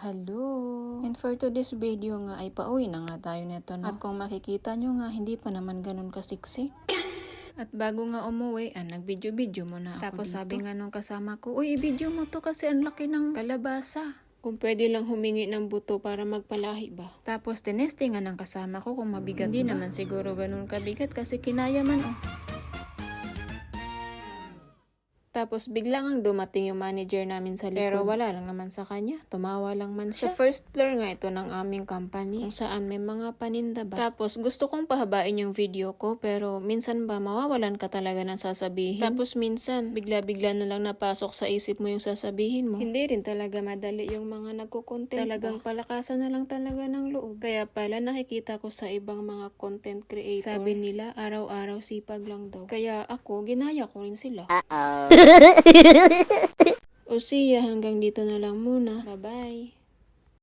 Hello! And for today's video nga ay pauwi na nga tayo neto no. At kung makikita nyo nga hindi pa naman ganun kasiksik. At bago nga umuwi, nag-video muna ako. Tapos dito. Sabi nga nung kasama ko, uy, i-video mo to kasi ang laki ng kalabasa. Kung pwede lang humingi ng buto para magpalahi ba. Tapos tinestingan ng kasama ko kung mabigat. Hindi naman siguro ganun kabigat kasi kinaya man oh. Tapos biglang ang dumating yung manager namin sa likod. Pero wala lang naman sa kanya. Tumawa lang man siya. Sa first floor nga ito ng aming company. Kung saan may mga paninda ba. Tapos gusto kong pahabain yung video ko. Pero minsan ba mawawalan ka talaga ng sasabihin. Tapos minsan bigla-bigla na lang napasok sa isip mo yung sasabihin mo. Hindi rin talaga madali yung mga nagko-content. Talagang palakasan na lang talaga ng loob. Kaya pala nakikita ko sa ibang mga content creator. Sabi nila araw-araw sipag lang daw. Kaya ako ginaya ko rin sila. O siya, hanggang dito na lang muna. Bye-bye.